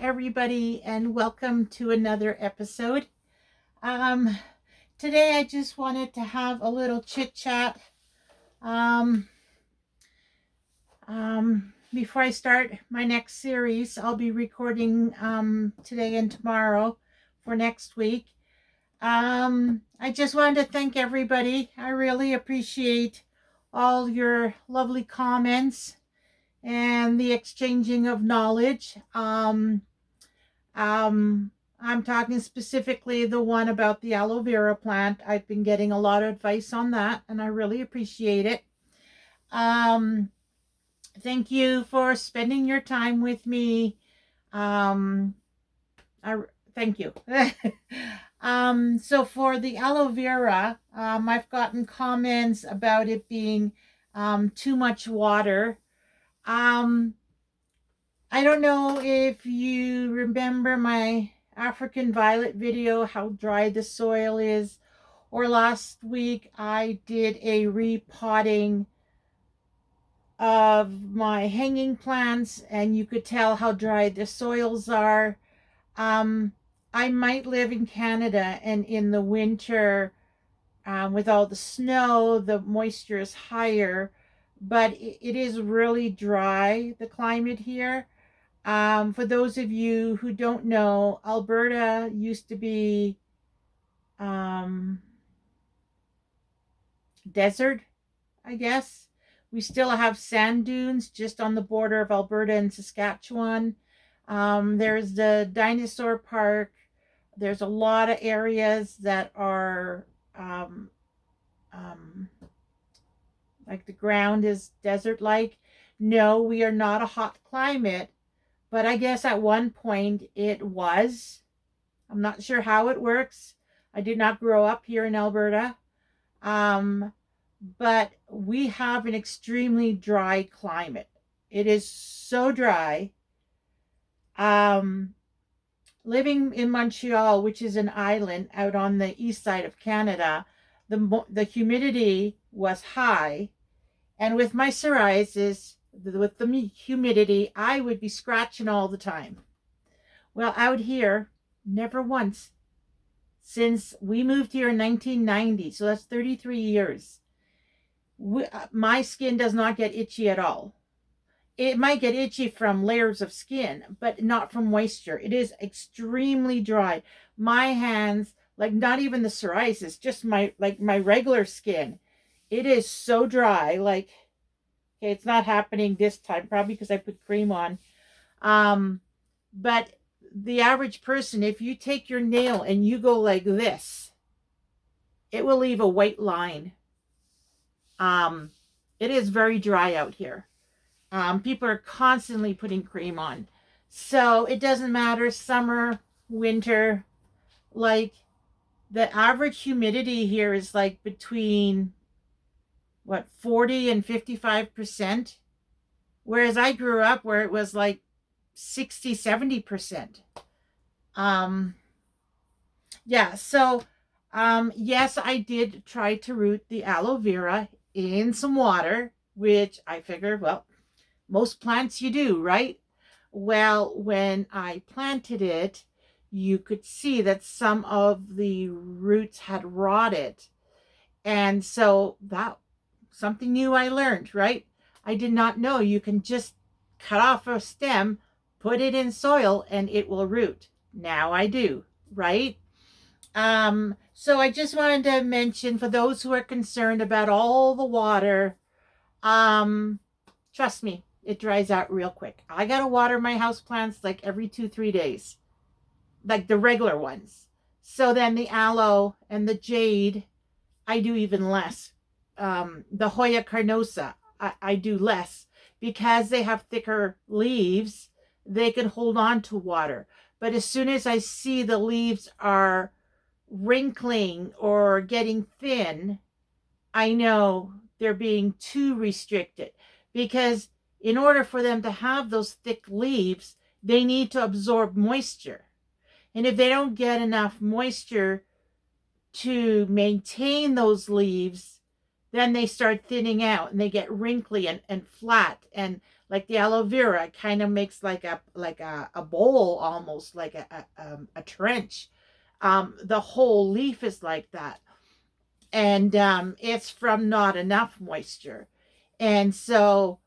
everybody, and welcome to another episode. Um, Today, I just wanted to have a little chit chat. Um, Before I start my next series, I'll be recording today and tomorrow for next week. I just wanted to thank everybody. I really appreciate all your lovely comments and the exchanging of knowledge. Um, I'm talking specifically the one about the aloe vera plant. I've been getting a lot of advice on that, and I really appreciate it. Um, Thank you for spending your time with me. Um, I thank you. So for the aloe vera, I've gotten comments about it being too much water. Um, I don't know if you remember my African violet video, how dry the soil is, or last week I did a repotting of my hanging plants and you could tell how dry the soils are. I might live in Canada, and in the winter, with all the snow, the moisture is higher, but it is really dry, the climate here. For those of you who don't know, Alberta used to be um, desert, I guess. We still have sand dunes just on the border of Alberta and Saskatchewan. There's the dinosaur park. There's a lot of areas that are um, um, like the ground is desert like. No, we are not a hot climate, but I guess at one point it was. I'm not sure how it works. I did not grow up here in Alberta. Um, but we have an extremely dry climate. It is so dry. Um, Living in Montreal, which is an island out on the east side of Canada, the humidity was high, and with my psoriasis, with the humidity, I would be scratching all the time. Well, out here, never once. Since we moved here in 1990, so that's 33 years, my skin does not get itchy at all. It might get itchy from layers of skin, but not from moisture. It is extremely dry. My hands, like not even the psoriasis, just my regular skin, it is so dry. Like, okay, it's not happening this time, probably because I put cream on. But the average person, if you take your nail and you go like this, it will leave a white line. It is very dry out here. People are constantly putting cream on. So it doesn't matter, summer, winter, like the average humidity here is like between 40 and 55%. Whereas I grew up where it was like 60, 70%. Yeah, so yes, I did try to root the aloe vera in some water, which I figured, well, most plants you do, right? Well, when I planted it, you could see that some of the roots had rotted. And so that something new I learned, right? I did not know you can just cut off a stem, put it in soil, and it will root. Now I do, right? So I just wanted to mention, for those who are concerned about all the water, trust me, it dries out real quick. I gotta water my house plants like every 2-3 days, like the regular ones. So then the aloe and the jade, I do even less. The Hoya carnosa, I do less because they have thicker leaves. They can hold on to water. But as soon as I see the leaves are wrinkling or getting thin, I know they're being too restricted, because in order for them to have those thick leaves, they need to absorb moisture. And if they don't get enough moisture to maintain those leaves, then they start thinning out and they get wrinkly and flat. And like the aloe vera kind of makes like a bowl, almost like a trench. The whole leaf is like that. And it's from not enough moisture. And so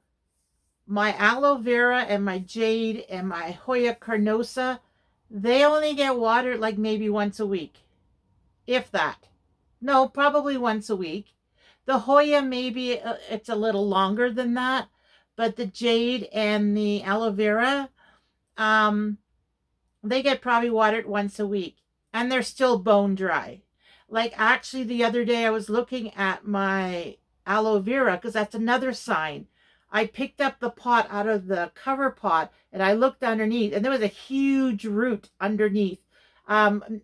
my aloe vera and my jade and my Hoya carnosa, they only get watered like maybe once a week, if that. No, probably once a week. The Hoya, maybe it's a little longer than that, but the jade and the aloe vera, um, they get probably watered once a week, and they're still bone dry. Like actually, the other day I was looking at my aloe vera because that's another sign. I picked up the pot out of the cover pot and I looked underneath, and there was a huge root underneath.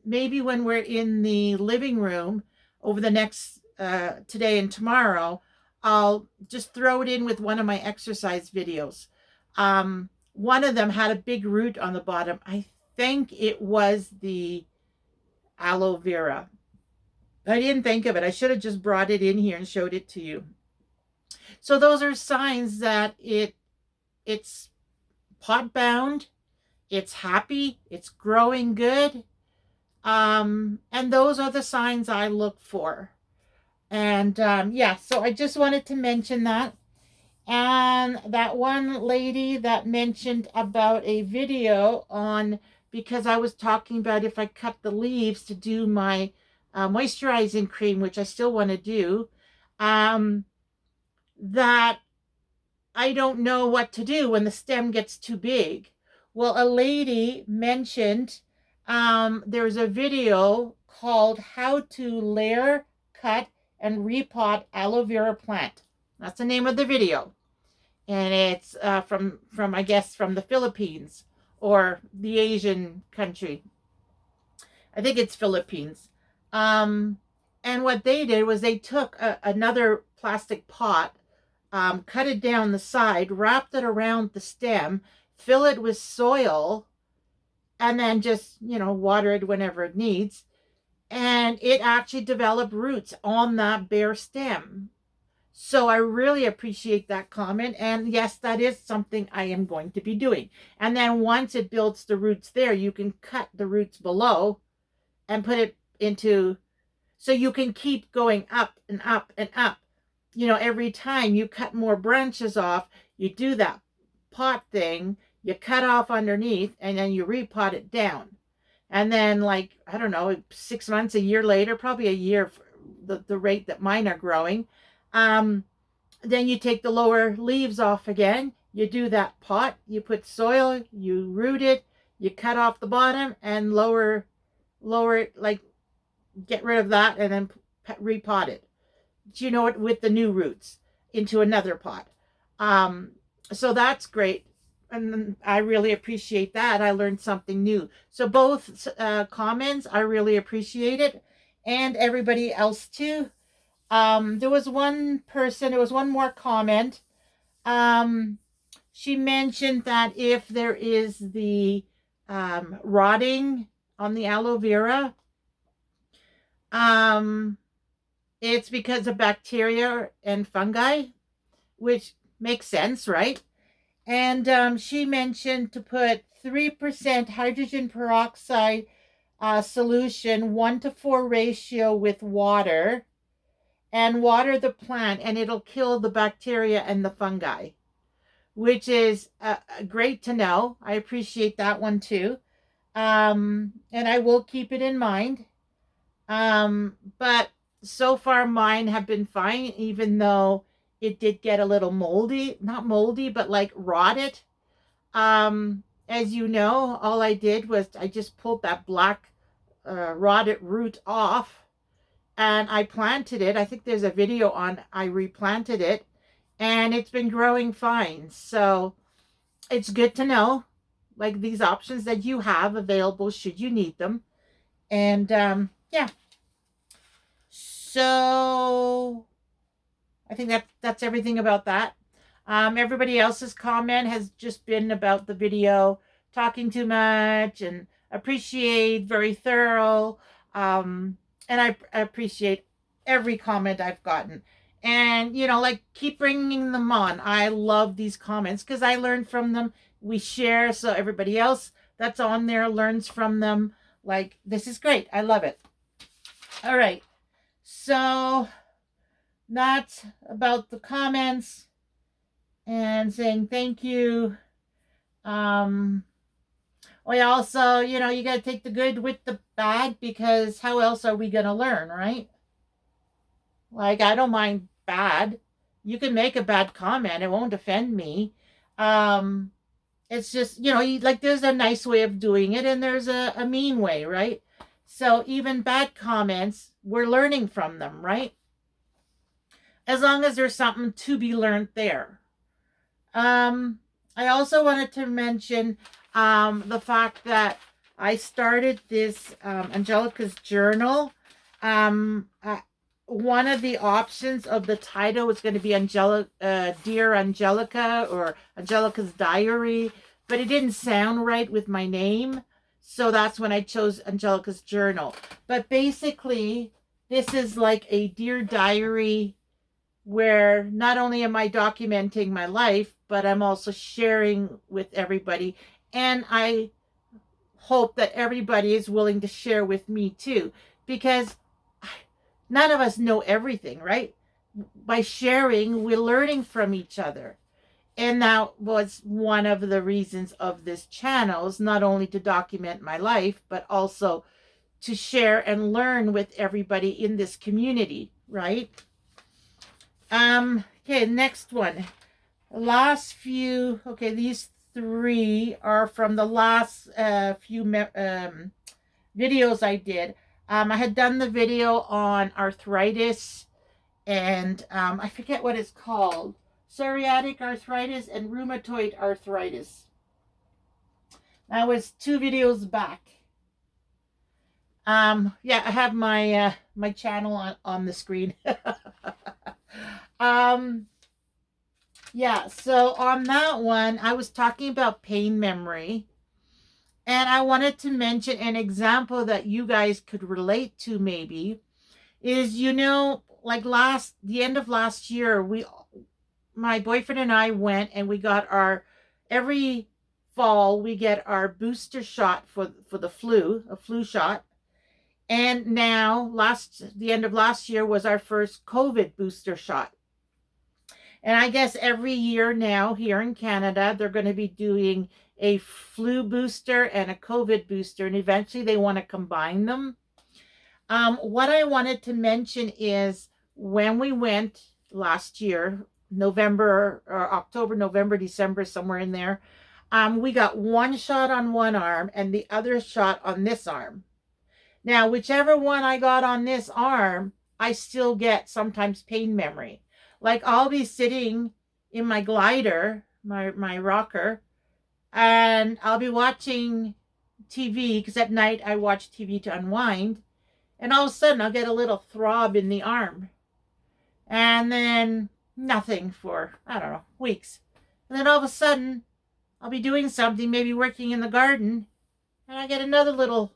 Maybe when we're in the living room over the next today and tomorrow, I'll just throw it in with one of my exercise videos. One of them had a big root on the bottom. I think it was the aloe vera. I didn't think of it. I should have just brought it in here and showed it to you. So those are signs that it's pot bound, it's happy, it's growing good. And those are the signs I look for. And yeah, so I just wanted to mention that. And that one lady that mentioned about a video on, because I was talking about if I cut the leaves to do my moisturizing cream, which I still want to do, that I don't know what to do when the stem gets too big. Well, a lady mentioned there's a video called How to Layer, Cut, and Repot Aloe Vera Plant. That's the name of the video. And it's from I guess from the Philippines or the Asian country. I think it's Philippines. And what they did was they took another plastic pot, cut it down the side, wrapped it around the stem, fill it with soil, and then just, water it whenever it needs. And it actually developed roots on that bare stem. So I really appreciate that comment. And yes, that is something I am going to be doing. And then once it builds the roots there, you can cut the roots below and put it into, so you can keep going up and up and up. Every time you cut more branches off, you do that pot thing, you cut off underneath, and then you repot it down. And then, like, I don't know, 6 months, a year later, probably a year, the rate that mine are growing, then you take the lower leaves off again, you do that pot, you put soil, you root it, you cut off the bottom and lower it, like get rid of that and then repot it, with the new roots into another pot. So that's great. And I really appreciate that. I learned something new. So both comments, I really appreciate it. And everybody else too. There was one more comment. She mentioned that if there is the rotting on the aloe vera, it's because of bacteria and fungi, which makes sense, right? And she mentioned to put 3% hydrogen peroxide solution, 1:4 ratio with water, and water the plant, and it'll kill the bacteria and the fungi, which is great to know. I appreciate that one too. And I will keep it in mind. But so far mine have been fine, even though it did get a little moldy, not moldy, but like rotted. As you know, all I did was I just pulled that black rotted root off and I planted it. I think there's a video on I replanted it and it's been growing fine. So it's good to know, like, these options that you have available should you need them. And yeah. So I think that's everything about that. Everybody else's comment has just been about the video, talking too much, and appreciate, very thorough. And I appreciate every comment I've gotten. And, like, keep bringing them on. I love these comments because I learn from them. We share so everybody else that's on there learns from them. Like, this is great. I love it. All right. So that's about the comments and saying thank you. We also, you got to take the good with the bad, because how else are we going to learn, right? Like, I don't mind bad. You can make a bad comment, it won't offend me. Um, it's just, like, there's a nice way of doing it and there's a mean way, right? So even bad comments, we're learning from them, right? As long as there's something to be learned there. Um, I also wanted to mention the fact that I started this Angelika's journal. Um, I, One of the options of the title was going to be Dear Angelika, or Angelika's Diary, but it didn't sound right with my name. So that's when I chose Angelika's Journal. But basically, this is like a Dear Diary where not only am I documenting my life, but I'm also sharing with everybody. And I hope that everybody is willing to share with me too, because none of us know everything, right? By sharing, we're learning from each other. And that was one of the reasons of this channel, is not only to document my life, but also to share and learn with everybody in this community, right? Okay, next one. Last few, okay, these three are from the last few videos I did. I had done the video on arthritis and I forget what it's called. Psoriatic arthritis and rheumatoid arthritis. That was 2 videos back. Yeah, I have my channel on the screen. Yeah, so on that one, I was talking about pain memory. And I wanted to mention an example that you guys could relate to, maybe, is, like the end of last year, my boyfriend and I went and we got every fall, we get our booster shot for the flu, a flu shot. And now the end of last year was our first COVID booster shot. And I guess every year now here in Canada, they're going to be doing a flu booster and a COVID booster, and eventually they want to combine them. What I wanted to mention is when we went last year, November or October, November, December, somewhere in there, we got one shot on one arm and the other shot on this arm. Now, whichever one I got on this arm, I still get sometimes pain memory. Like, I'll be sitting in my glider, my rocker, and I'll be watching TV, because at night I watch TV to unwind, and all of a sudden I'll get a little throb in the arm. And then nothing for, I don't know, weeks. And then all of a sudden I'll be doing something, maybe working in the garden, and I get another little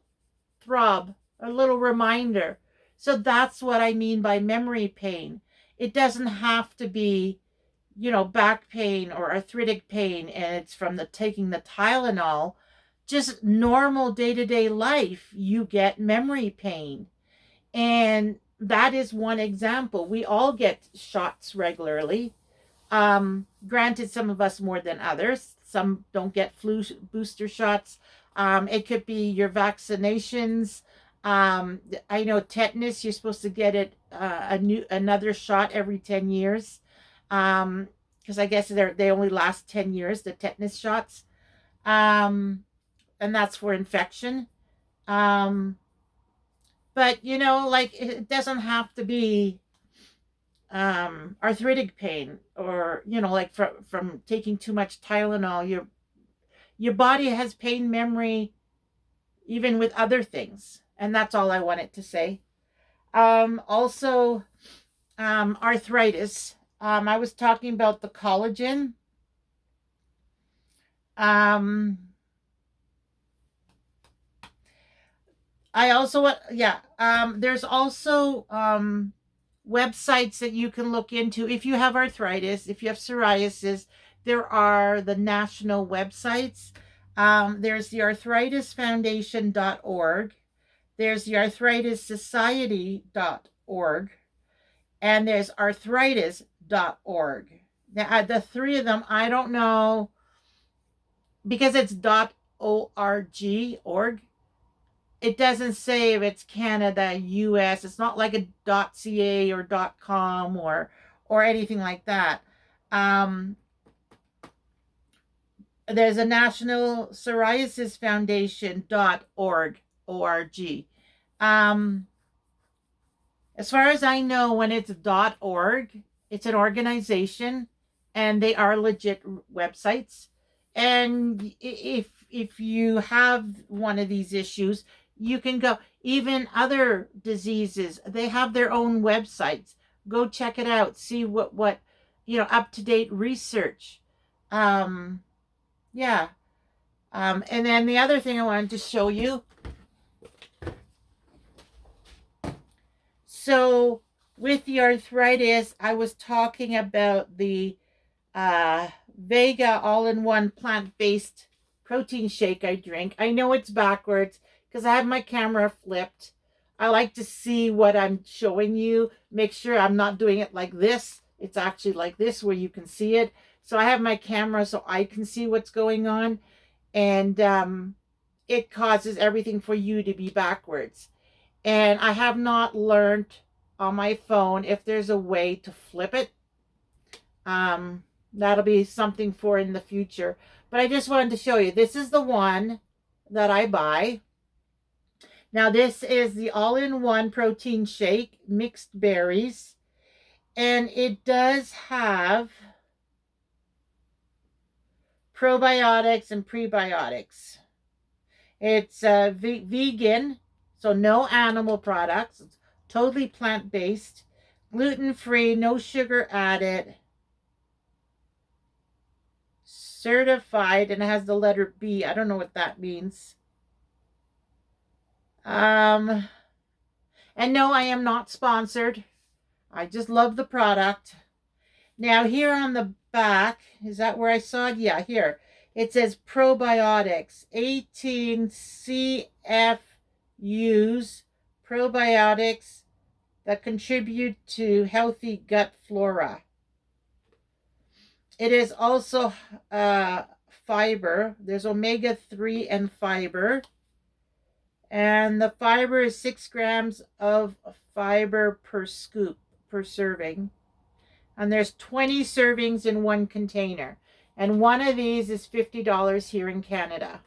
throb, a little reminder. So that's what I mean by memory pain. It doesn't have to be, back pain or arthritic pain and it's from taking the Tylenol. Just normal day-to-day life, you get memory pain. And that is one example. We all get shots regularly. Granted, some of us more than others. Some don't get flu booster shots. It could be your vaccinations. I know tetanus, you're supposed to get it another shot every 10 years. Because I guess they only last 10 years, the tetanus shots. And that's for infection. But like, it doesn't have to be arthritic pain, or like from taking too much Tylenol. Your body has pain memory even with other things, and that's all I wanted to say. Also, arthritis. I was talking about the collagen. I also, yeah, there's also websites that you can look into if you have arthritis, if you have psoriasis. There are the national websites. There's the arthritisfoundation.org. There's the arthritissociety.org. And there's arthritis.org. Now, the three of them, I don't know, because it's .org, it doesn't say if it's Canada, US. It's not like a .ca or .com or anything like that. There's a National Psoriasis Foundation.org. O-R-G. As far as I know, when it's .org, it's an organization, and they are legit websites. And if you have one of these issues, you can go. Even other diseases, they have their own websites. Go check it out. See what up to date research. Yeah. And then the other thing I wanted to show you. So with the arthritis, I was talking about the Vega all-in-one plant-based protein shake I drink. I know it's backwards because I have my camera flipped. I like to see what I'm showing you. Make sure I'm not doing it like this. It's actually like this where you can see it. So I have my camera so I can see what's going on. And it causes everything for you to be backwards. And I have not learned on my phone if there's a way to flip it. That'll be something for in the future. But I just wanted to show you. This is the one that I buy. Now, this is the all-in-one protein shake, mixed berries. And it does have probiotics and prebiotics. It's vegan, so no animal products. It's totally plant-based, gluten-free, no sugar added, certified, and it has the letter B. I don't know what that means. And no, I am not sponsored. I just love the product. Now, here on the back, is that where I saw it? Yeah, here. It says probiotics, 18 CFUs, probiotics that contribute to healthy gut flora. It is also fiber. There's omega-3 and fiber. And the fiber is 6 grams of fiber per scoop, per serving. And there's 20 servings in one container. And one of these is $50 here in Canada.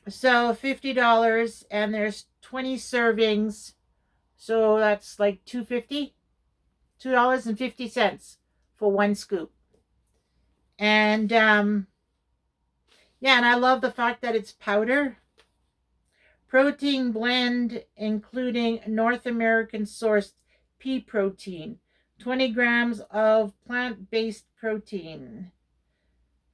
So $50, and there's 20 servings. So that's like $2.50. $2.50 for one scoop. And yeah, and I love the fact that it's powder. Protein blend, including North American sourced pea protein. 20 grams of plant-based protein.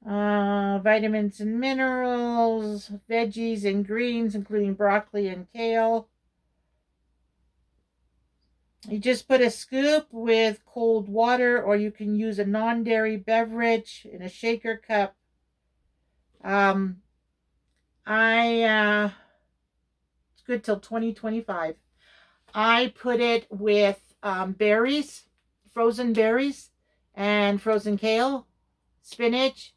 Vitamins and minerals, veggies and greens, including broccoli and kale. You just put a scoop with cold water, or you can use a non-dairy beverage in a shaker cup. It's good till 2025. I put it with berries, frozen berries, and frozen kale, spinach.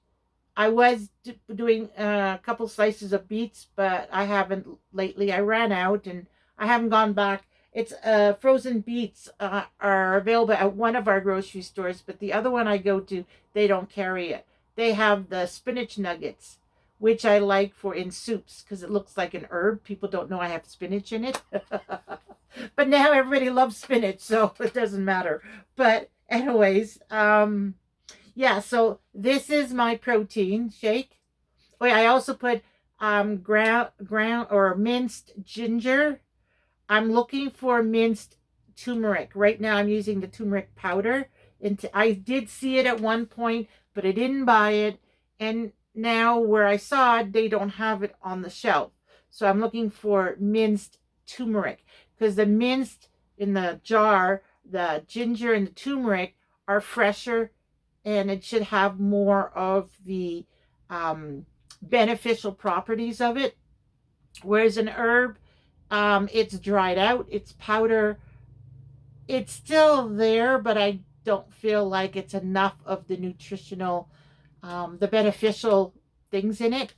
I was doing a couple slices of beets, but I haven't lately. I ran out and I haven't gone back. It's frozen beets are available at one of our grocery stores, but the other one I go to, they don't carry it. They have the spinach nuggets, which I like for in soups because it looks like an herb. People don't know I have spinach in it. But now everybody loves spinach, so it doesn't matter. But anyways, yeah, so this is my protein shake. Oh, yeah, I also put ground or minced ginger. I'm looking for minced turmeric. Right now I'm using the turmeric powder. I did see it at one point, but I didn't buy it. And now where I saw it, they don't have it on the shelf. So I'm looking for minced turmeric, because the minced in the jar the ginger and the turmeric are fresher, and it should have more of the beneficial properties of it. Whereas an herb, it's dried out, it's powder, it's still there, but I don't feel like it's enough of the nutritional, the beneficial things in it.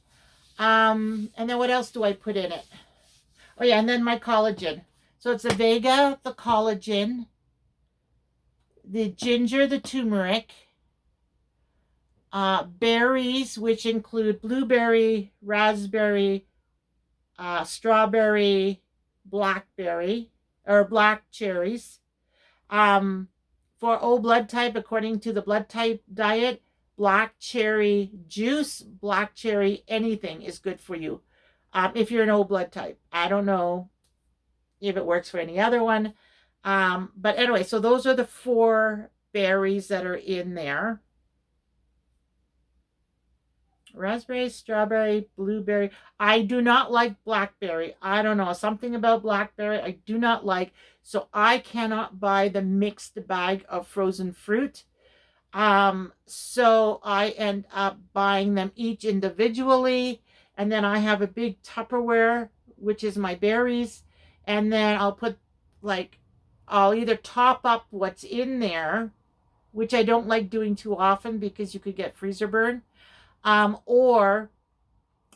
And then what else do I put in it? Oh yeah, and then my collagen. So it's the Vega, the collagen, the ginger, the turmeric, berries, which include blueberry, raspberry, strawberry, blackberry, or black cherries. Um, for O blood type, according to the blood type diet, black cherry juice, black cherry anything is good for you. If you're an O blood type, I don't know if it works for any other one. But anyway, so those are the 4 berries that are in there. Raspberry, strawberry, blueberry. I do not like blackberry. I don't know. Something about blackberry I do not like. So I cannot buy the mixed bag of frozen fruit. So I end up buying them each individually. And then I have a big Tupperware, which is my berries. And then I'll put I'll either top up what's in there, which I don't like doing too often because you could get freezer burn. Or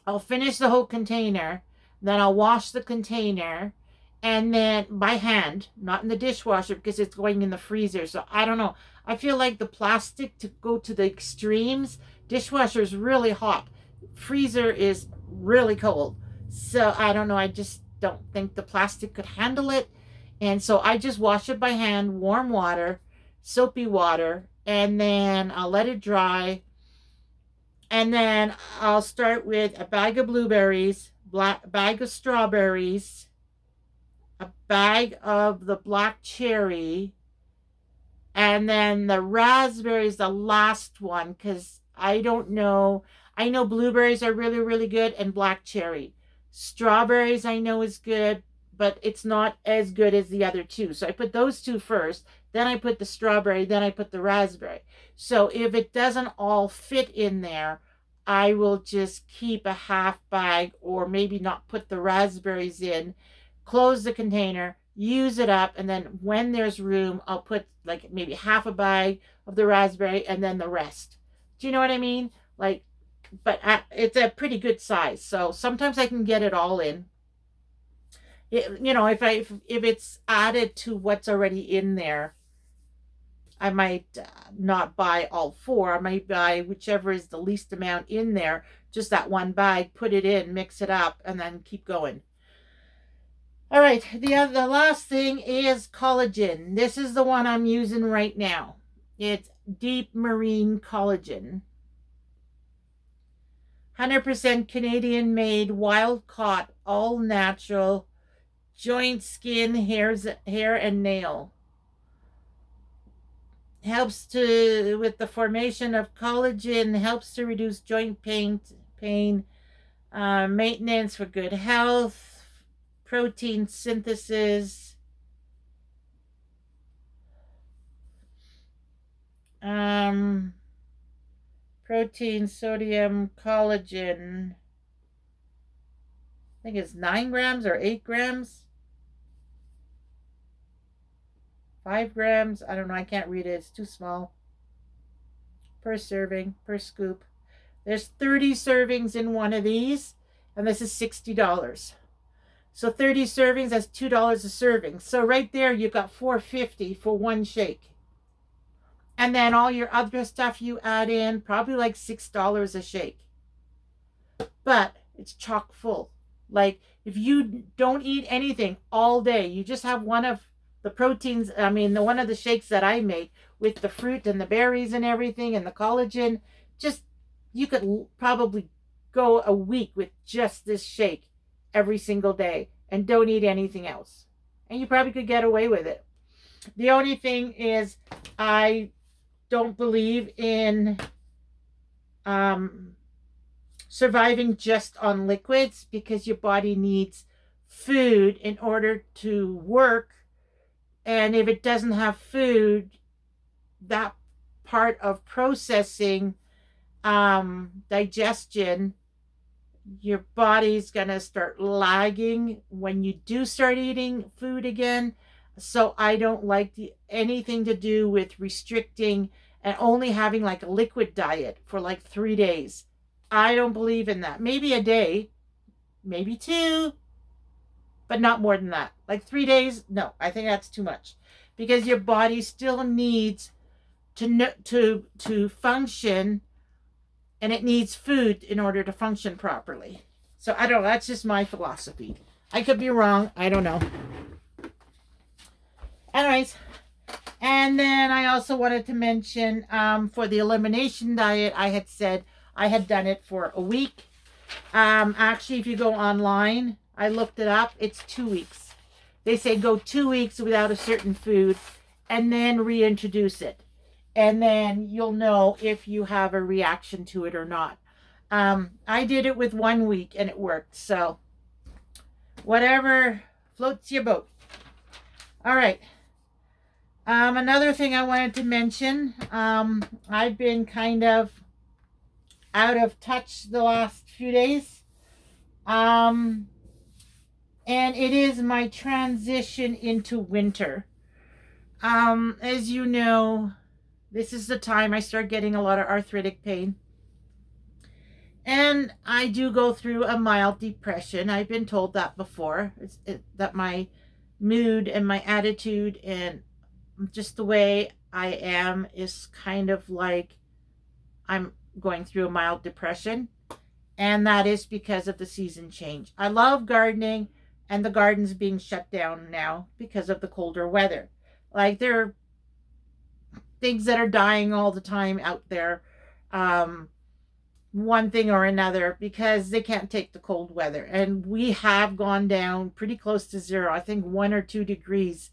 I'll finish the whole container, then I'll wash the container, and then by hand, not in the dishwasher because it's going in the freezer. So I don't know. I feel like the plastic to go to the extremes. Dishwasher is really hot. Freezer is really cold. So I don't know. I just don't think the plastic could handle it. And so I just wash it by hand, warm water, soapy water, and then I'll let it dry. And then I'll start with a bag of blueberries, bag of strawberries, a bag of the black cherry, and then the raspberry is the last one because I don't know. I know blueberries are really, really good, and black cherry. Strawberries I know is good, but it's not as good as the other 2. So I put those 2 first, then I put the strawberry, then I put the raspberry. So if it doesn't all fit in there, I will just keep a half bag or maybe not put the raspberries in, close the container, use it up, and then when there's room, I'll put like maybe half a bag of the raspberry and then the rest. Do you know what I mean? But it's a pretty good size. So sometimes I can get it all in. If it's added to what's already in there, I might not buy all 4. I might buy whichever is the least amount in there, just that one bag, put it in, mix it up, and then keep going. All right, the last thing is collagen. This is the one I'm using right now. It's deep marine collagen. 100% Canadian made, wild caught, all natural, joint, skin, hair and nail. Helps with the formation of collagen, helps to reduce joint pain, maintenance for good health, protein synthesis, protein, sodium, collagen. I think it's 9 grams or 8 grams. 5 grams. I don't know. I can't read it. It's too small. Per serving, per scoop. There's 30 servings in one of these, and this is $60. So 30 servings, that's $2 a serving. So right there, you got $4.50 for one shake. And then all your other stuff you add in, probably like $6 a shake. But it's chock full. Like if you don't eat anything all day, you just have one of the proteins, one of the shakes that I make with the fruit and the berries and everything and the collagen, you could probably go a week with just this shake every single day and don't eat anything else. And you probably could get away with it. The only thing is I don't believe in surviving just on liquids because your body needs food in order to work And if it doesn't have food, that part of processing, digestion, your body's going to start lagging when you do start eating food again. So I don't like anything to do with restricting and only having like a liquid diet for like 3 days. I don't believe in that. Maybe a day, maybe two, but not more than that. Like 3 days, no, I think that's too much because your body still needs to function, and it needs food in order to function properly. So I don't know. That's just my philosophy. I could be wrong. I don't know. Anyways, and then I also wanted to mention for the elimination diet, I had said I had done it for a week. Actually, if you go online, I looked it up. It's 2 weeks. They say go 2 weeks without a certain food and then reintroduce it. And then you'll know if you have a reaction to it or not. I did it with 1 week and it worked. So whatever floats your boat. All right. Another thing I wanted to mention, I've been kind of out of touch the last few days. And it is my transition into winter. As you know, this is the time I start getting a lot of arthritic pain. And I do go through a mild depression. I've been told that before. That my mood and my attitude and just the way I am is kind of like I'm going through a mild depression. And that is because of the season change. I love gardening, and the garden's being shut down now because of the colder weather. Like there are things that are dying all the time out there. One thing or another because they can't take the cold weather. And we have gone down pretty close to zero. I think 1 or 2 degrees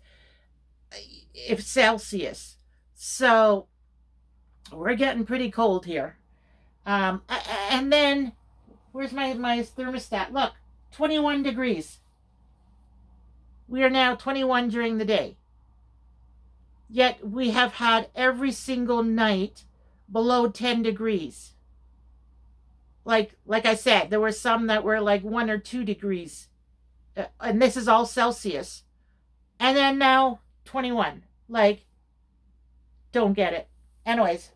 if Celsius. So we're getting pretty cold here. And then where's my thermostat? Look, 21 degrees. We are now 21 during the day. Yet we have had every single night below 10 degrees. Like I said, there were some that were like 1 or 2 degrees. And this is all Celsius. And then now 21. Like, don't get it. Anyways,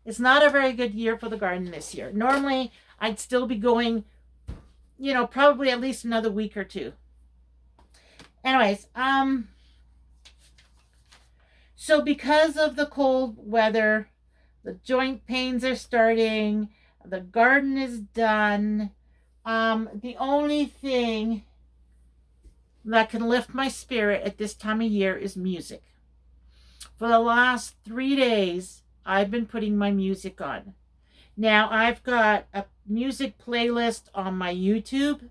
it's not a very good year for the garden this year. Normally, I'd still be going, probably at least another week or two. Anyways, so because of the cold weather, the joint pains are starting, the garden is done. The only thing that can lift my spirit at this time of year is music. For the last 3 days, I've been putting my music on. Now, I've got a music playlist on my YouTube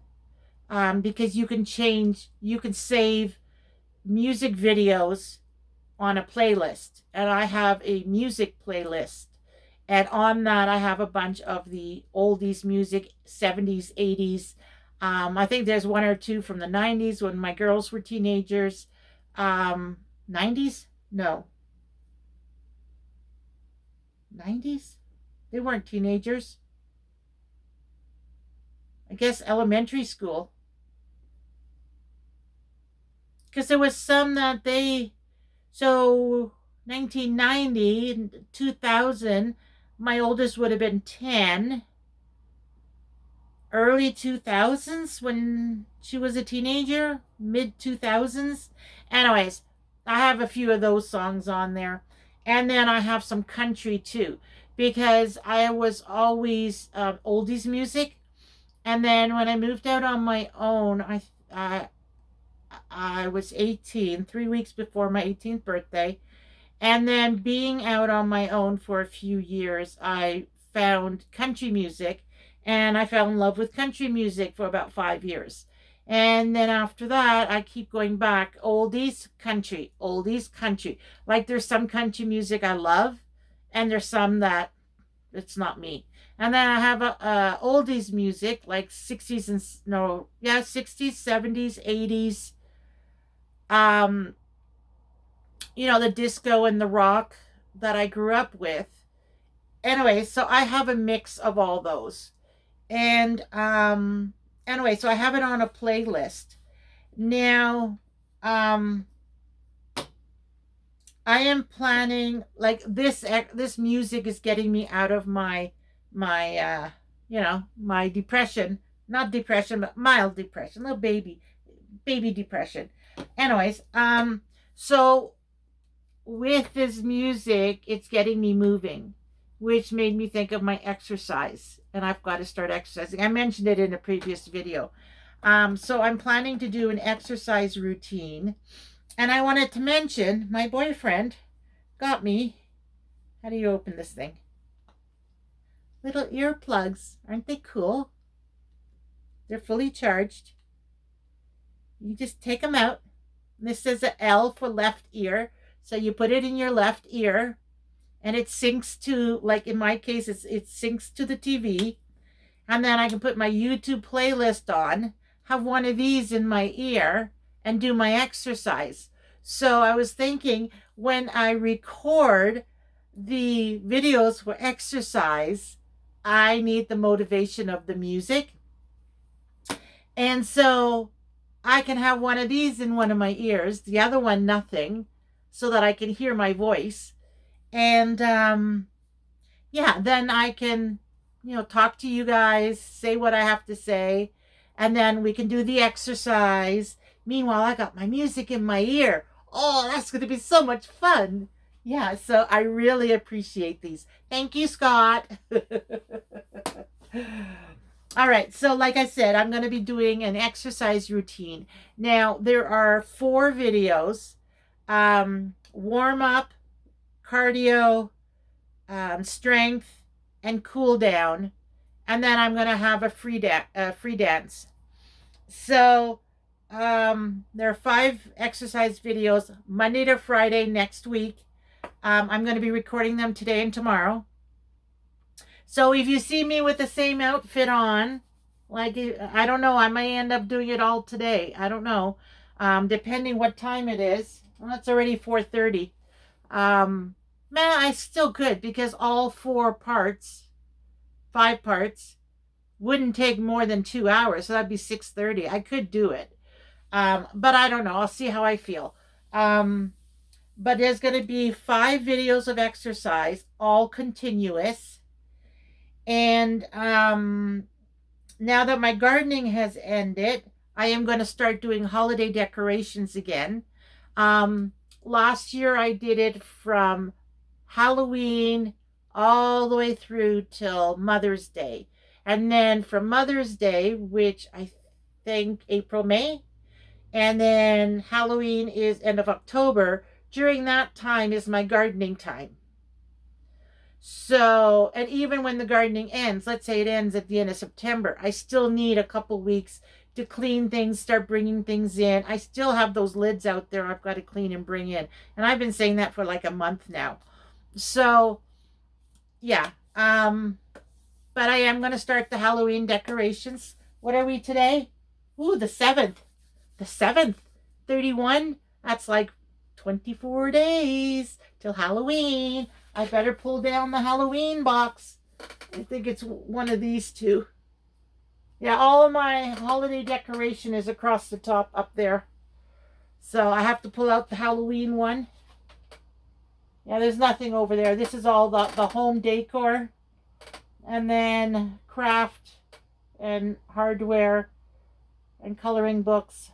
because you can save music videos on a playlist. And I have a music playlist. And on that, I have a bunch of the oldies music, 70s, 80s. I think there's 1 or 2 from the 90s when my girls were teenagers. 90s? No. 90s? They weren't teenagers. I guess elementary school. Because there was some that so 1990 and 2000, my oldest would have been 10. Early 2000s when she was a teenager, mid 2000s. Anyways, I have a few of those songs on there. And then I have some country too, because I was always oldies music. And then when I moved out on my own, I was 18, 3 weeks before my 18th birthday. And then being out on my own for a few years, I found country music, and I fell in love with country music for about 5 years. And then after that, I keep going back, oldies, country, oldies, country. Like there's some country music I love, and there's some that it's not me. And then I have a oldies music, like 60s and, 60s, 70s, 80s. the disco and the rock that I grew up with. Anyway, so I have a mix of all those. And anyway, so I have it on a playlist. Now, um I am planning, like, this music is getting me out of my my depression. Not depression, but mild depression, little baby depression. Anyways, so with this music, it's getting me moving, which made me think of my exercise, and I've got to start exercising. I mentioned it in a previous video. So I'm planning to do an exercise routine, and I wanted to mention my boyfriend got me. How do you open this thing? Little earplugs. Aren't they cool? They're fully charged. You just take them out. This says a L for left ear. So you put it in your left ear, and it syncs to, like in my case, it syncs to the TV. And then I can put my YouTube playlist on, have one of these in my ear, and do my exercise. So I was thinking, when I record the videos for exercise, I need the motivation of the music. And so I can have one of these in one of my ears, the other one nothing, so that I can hear my voice. And yeah, then I can, talk to you guys, say what I have to say, and then we can do the exercise. Meanwhile, I got my music in my ear. Oh, that's going to be so much fun. Yeah, so I really appreciate these. Thank you, Scott. All right, so like I said, I'm going to be doing an exercise routine. Now, there are 4 videos: warm up, cardio, strength, and cool down. And then I'm going to have a free dance. So there are 5 exercise videos, Monday to Friday next week. I'm going to be recording them today and tomorrow. So if you see me with the same outfit on, like, I don't know, I may end up doing it all today. I don't know. Depending what time it is. Well, it's already 4:30. Man, I still could, because all 5 parts, wouldn't take more than 2 hours. So that'd be 6:30. I could do it. But I don't know. I'll see how I feel. But there's going to be 5 videos of exercise, all continuous. And now that my gardening has ended, I am going to start doing holiday decorations again. Last year I did it from Halloween all the way through till Mother's Day. And then from Mother's Day, which I think April, May, and then Halloween is end of October. During that time is my gardening time. So, and even when the gardening ends, let's say it ends at the end of September, I still need a couple weeks to clean things, start bringing things in. I still have those lids out there I've got to clean and bring in. And I've been saying that for like a month now. So, yeah. But I am going to start the Halloween decorations. What are we today? Ooh, the 7th. The 7th. 31. That's like 24 days till Halloween. I better pull down the Halloween box. I think it's one of these 2. Yeah, all of my holiday decoration is across the top up there. So I have to pull out the Halloween one. Yeah, there's nothing over there. This is all the home decor. And then craft and hardware and coloring books.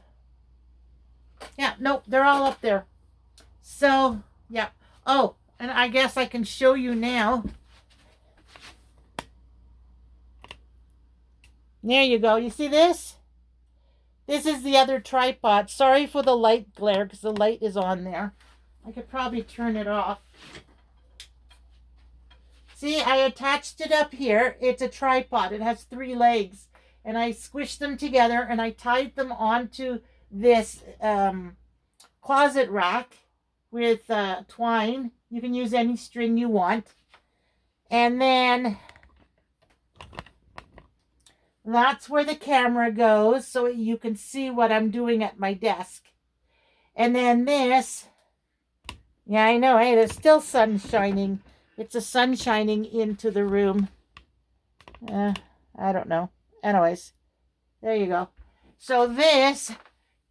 Yeah, nope, they're all up there. So, yeah. Oh, and I guess I can show you now. There you go. You see this? This is the other tripod. Sorry for the light glare, because the light is on there. I could probably turn it off. See, I attached it up here. It's a tripod. It has 3 legs. And I squished them together, and I tied them onto this closet rack with twine. You can use any string you want. And then that's where the camera goes, so you can see what I'm doing at my desk. And then this Yeah, I know. Hey, there's still sun shining. It's a sun shining into the room. I don't know. Anyways, there you go. So this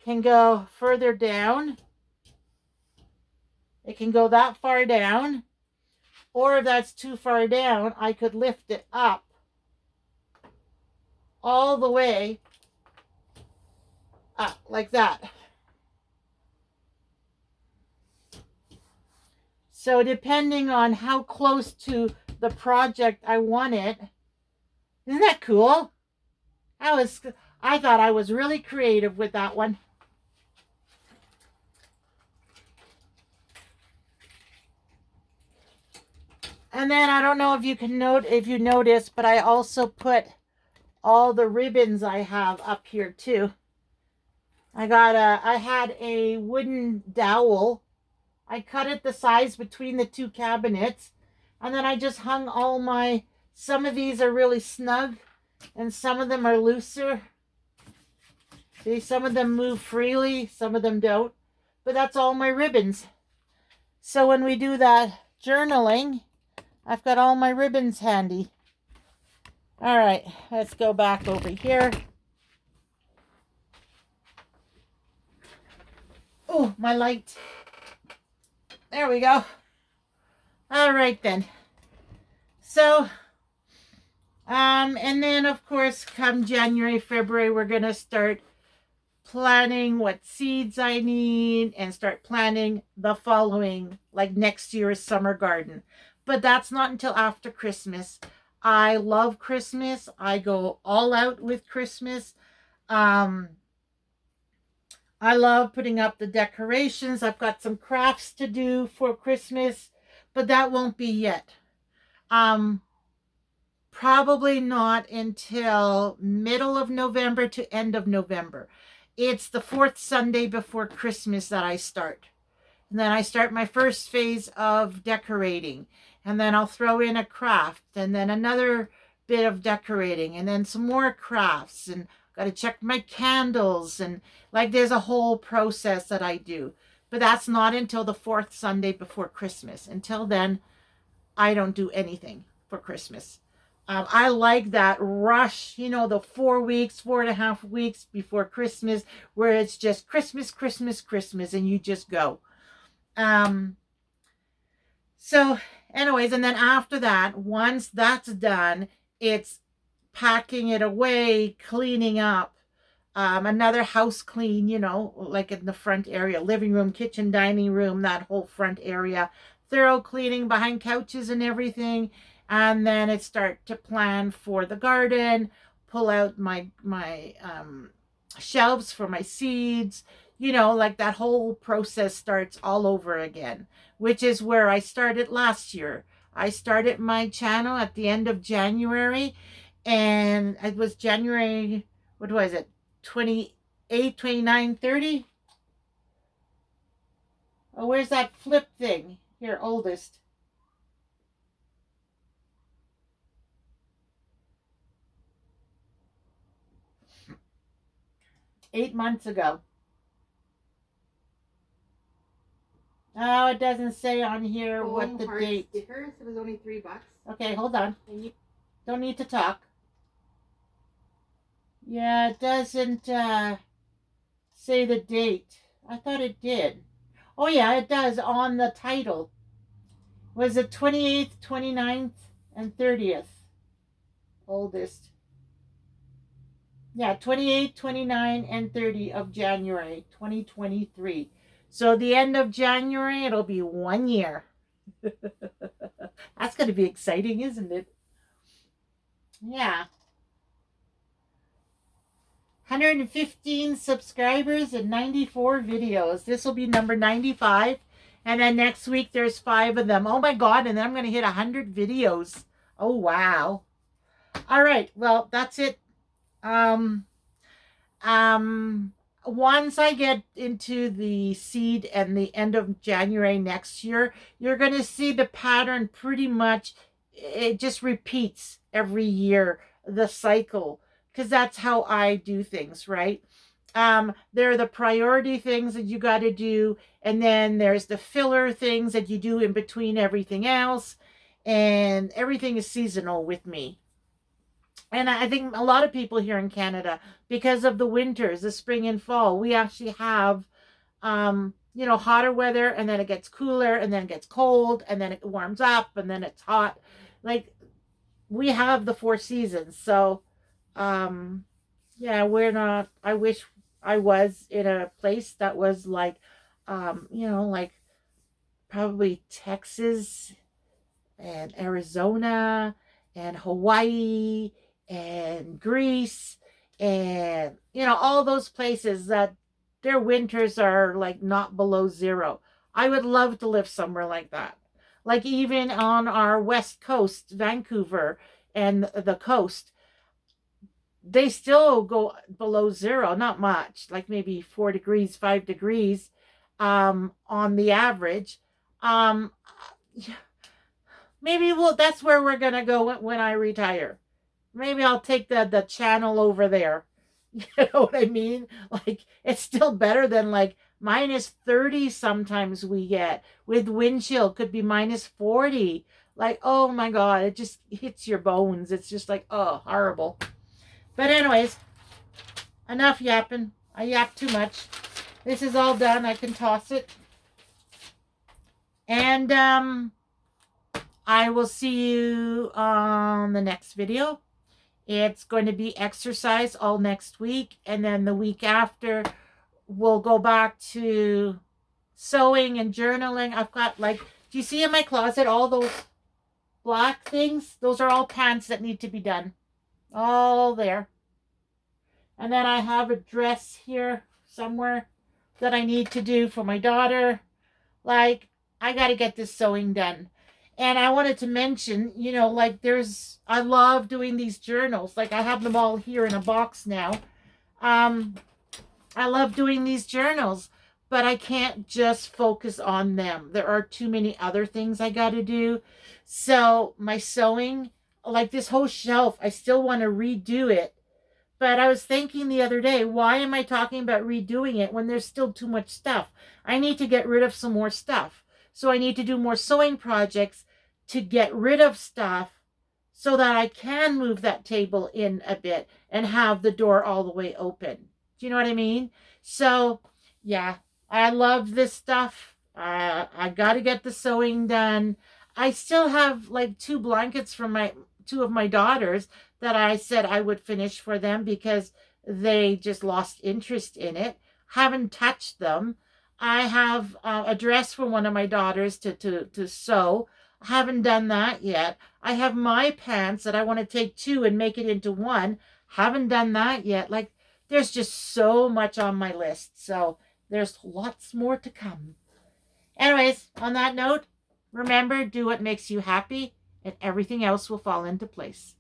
can go further down. It can go that far down. Or if that's too far down, I could lift it up all the way up like that. So depending on how close to the project I want it, isn't that cool? I thought I was really creative with that one. And then I don't know if you notice, but I also put all the ribbons I have up here too. I had a wooden dowel. I cut it the size between the two cabinets, and then I just hung some of these are really snug and some of them are looser. See, some of them move freely, some of them don't, but that's all my ribbons. So when we do that journaling, I've got all my ribbons handy. All right, let's go back over here. Oh, my light. There we go. All right then. So, and then of course, come January, February, we're going to start planning what seeds I need and start planning the following, like next year's summer garden. But that's not until after Christmas. I love Christmas. I go all out with Christmas. I love putting up the decorations. I've got some crafts to do for Christmas, but that won't be yet. Probably not until middle of November to end of November. It's the fourth Sunday before Christmas that I start. And then I start my first phase of decorating. And then I'll throw in a craft and then another bit of decorating and then some more crafts, and got to check my candles, and like there's a whole process that I do. But that's not until the fourth Sunday before Christmas. Until then, I don't do anything for Christmas. I like that rush, the 4 weeks, 4.5 weeks before Christmas, where it's just Christmas, Christmas, Christmas, and you just go. So anyways, and then after that, once that's done, it's packing it away, cleaning up, another house clean, like in the front area, living room, kitchen, dining room, that whole front area, thorough cleaning behind couches and everything. And then it start to plan for the garden, pull out my shelves for my seeds, like that whole process starts all over again, which is where I started last year. I started my channel at the end of January, and it was January, what was it, 28, 29, 30? Oh, where's that flip thing? Here, oldest. 8 months ago. Oh, it doesn't say on here what the date. Stickers. It was only $3. Okay, hold on. You don't need to talk. Yeah, it doesn't say the date. I thought it did. Oh yeah, it does on the title. Was it 28th, 29th, and 30th? Oldest. Yeah, 28, 29, and 30 of January 2023. So the end of January, it'll be 1 year. That's going to be exciting, isn't it? Yeah. 115 subscribers and 94 videos. This will be number 95. And then next week, there's 5 of them. Oh my God. And then I'm going to hit 100 videos. Oh, wow. All right. Well, that's it. Once I get into the seed and the end of January next year, you're going to see the pattern pretty much. It just repeats every year, the cycle, because that's how I do things, right? There are the priority things that you got to do, and then there's the filler things that you do in between everything else, and everything is seasonal with me. And I think a lot of people here in Canada, because of the winters, the spring and fall, we actually have hotter weather, and then it gets cooler, and then it gets cold, and then it warms up, and then it's hot. Like, we have the four seasons. So um yeah, we're not, I wish I was in a place that was like like probably Texas and Arizona and Hawaii and Greece, and all those places that their winters are like not below zero. I would love to live somewhere like that. Like even on our west coast, Vancouver and the coast, they still go below zero, not much, like maybe 4 degrees, 5 degrees on the average. Um, yeah, maybe that's where we're gonna go when I retire. Maybe I'll take the channel over there. You know what I mean? Like, it's still better than like -30 sometimes we get. With wind chill, could be -40. Like, oh my God, it just hits your bones. It's just like, oh, horrible. But anyways, enough yapping. I yap too much. This is all done. I can toss it. And I will see you on the next video. It's going to be exercise all next week. And then the week after, we'll go back to sewing and journaling. I've got, like, do you see in my closet all those black things? Those are all pants that need to be done. All there. And then I have a dress here somewhere that I need to do for my daughter. Like, I got to get this sewing done. And I wanted to mention, like, I love doing these journals. Like, I have them all here in a box now. I love doing these journals, but I can't just focus on them. There are too many other things I got to do. So my sewing, like this whole shelf, I still want to redo it. But I was thinking the other day, why am I talking about redoing it when there's still too much stuff? I need to get rid of some more stuff. So I need to do more sewing projects to get rid of stuff so that I can move that table in a bit and have the door all the way open. Do you know what I mean? So, yeah, I love this stuff. I got to get the sewing done. I still have like 2 blankets from two of my daughters that I said I would finish for them because they just lost interest in it. Haven't touched them. I have a dress for one of my daughters to sew. Haven't done that yet. I have my pants that I want to take 2 and make it into 1. Haven't done that yet. Like, there's just so much on my list. So there's lots more to come. Anyways, on that note, remember, do what makes you happy and everything else will fall into place.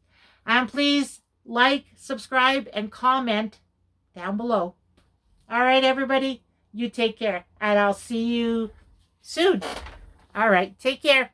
And please like, subscribe, and comment down below. All right, everybody, you take care, and I'll see you soon. All right, take care.